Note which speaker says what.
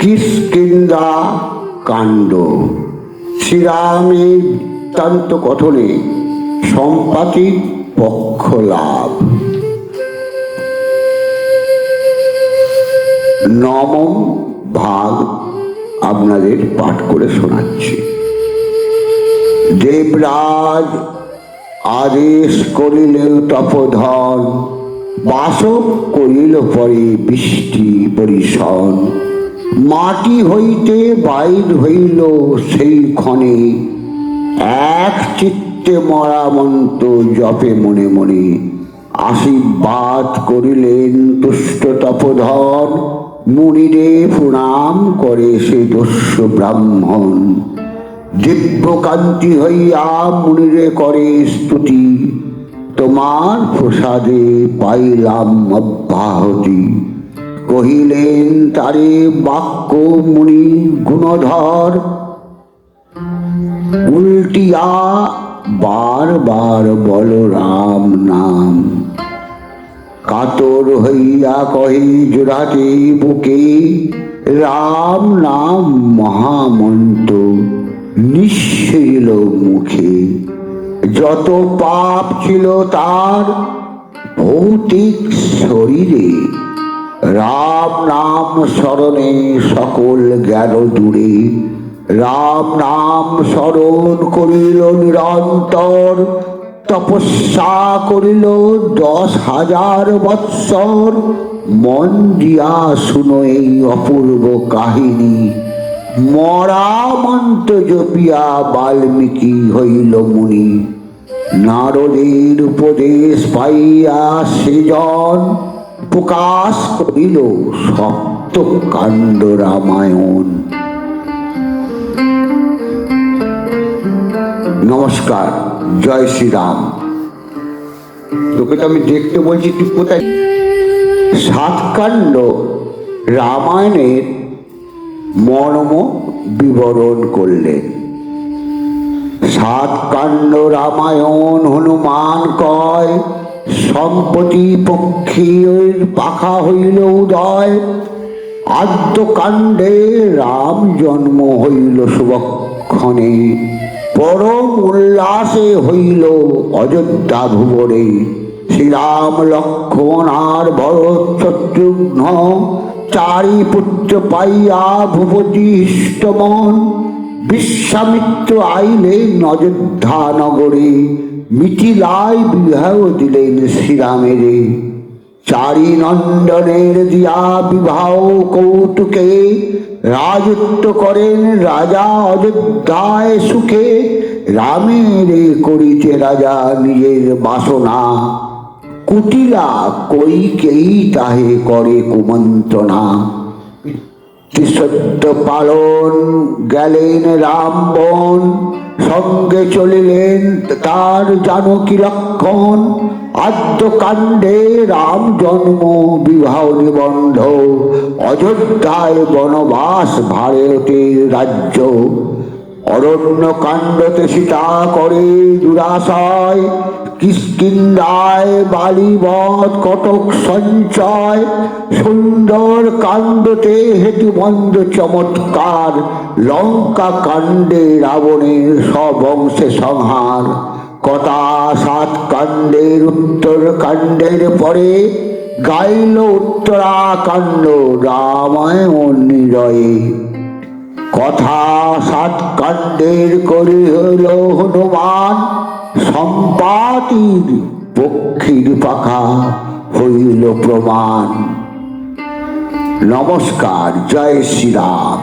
Speaker 1: কিষ্কিন্ধা কাণ্ড। শ্রীরামের বৃত্তান্ত কথনে সম্পাতির পক্ষ লাভ। নবম ভাগ আপনাদের পাঠ করে শোনাচ্ছি। দেবরাজ আদেশ করিলে তপোধন, বাসব করিল পরে বৃষ্টি পরিশন। মাটি হইতে বাইর হইল সেই ক্ষণে, এক চিত্তে মরা মন্ত্র জপে মনে মনে। আশীর্বাদ করিলেন তুষ্ট তপোধন, মুনিরে প্রণাম করে সে দস্যু ব্রাহ্মণ। দিব্যকান্তি হইয়া মুনিরে করে স্তুতি, তোমার প্রসাদে পাইলাম অব্যাহতি। কহিলেন তারে বাক্য মুনি গুণধর, উল্টিয়া বারবার বল রাম নাম। কাতর হইয়া কহে জোড়াতে বুকে, রাম নাম মহামন্ত্র নিঃশীল মুখে। যত পাপ ছিল তার ভৌতিক শরীরে, রাম নাম স্মরণে সকল গেল দূরে। রাম নাম স্মরণ করিল নিরন্তর, তপস্যা করিল 10,000 বৎসর। মন দিয়া শুনো এই অপূর্ব কাহিনী, মরা মন্ত্র জপিয়া বাল্মীকি হইল মুনি। নারদের উপদেশ পাইয়া সৃজন, প্রকাশ করিল সপ্তকাণ্ড রামায়ণ। নমস্কার, জয় শ্রীরাম। তোকে তো আমি দেখতে বলছি, তুই কোথায়? 7 কাণ্ড রামায়ণের মর্ম বিবরণ করলেন। 7 কাণ্ড রামায়ণ হনুমান কয়, সম্পত্তি পক্ষীর পাখা হইল উদয়। আদ্য কাণ্ডে রাম জন্ম হইল শুভক্ষণে, পরম উল্লাসে হইল অযোধ্যা ভুবনে। শ্রীরাম লক্ষ্মণ আর ভরত শত্রুঘ্ন, 4 পুত্র পাইয়া ভূপতি হৃষ্টমন। বিশ্বামিত্র আইলেন অযোধ্যা নগরে, মিথিলায় বিবাহ দিলেন শ্রীরামেরে। 4 নন্দনের দিয়া বিবাহ কৌতুকে, রাজত্ব করেন রাজা অযোধ্যায় সুখে। রামেরে করিতে রাজা নিজের বাসনা, কুটিলা কইকেই তাহে করে কুমন্ত্রণা। সত্য পালন গেলেন রামবন, সঙ্গে চলিলেন তার জানকী লক্ষণ। আদ্য কাণ্ডে রাম জন্ম বিবাহ নিবন্ধ, অযোধ্যায় বনবাস ভারতের রাজ্য। অরণ্য কাণ্ডতে সীতা করে দুরাশয়, কিষ্কিন্ধায় বালিবধ কটক সঞ্চয়। সুন্দর কাণ্ডতে হেতুবন্ধ চমৎকার, লঙ্কা কাণ্ডে রাবণের সবংশে সংহার। কথা 7 কাণ্ডের উত্তর কাণ্ডের পরে, গাইল উত্তরাকাণ্ড রামায়ণ নিরয়ে। কথা 7 কাণ্ডের করিল হনুমান, সম্পাতির পক্ষীর পাখা হইল প্রমাণ। নমস্কার, জয় শ্রীরাম।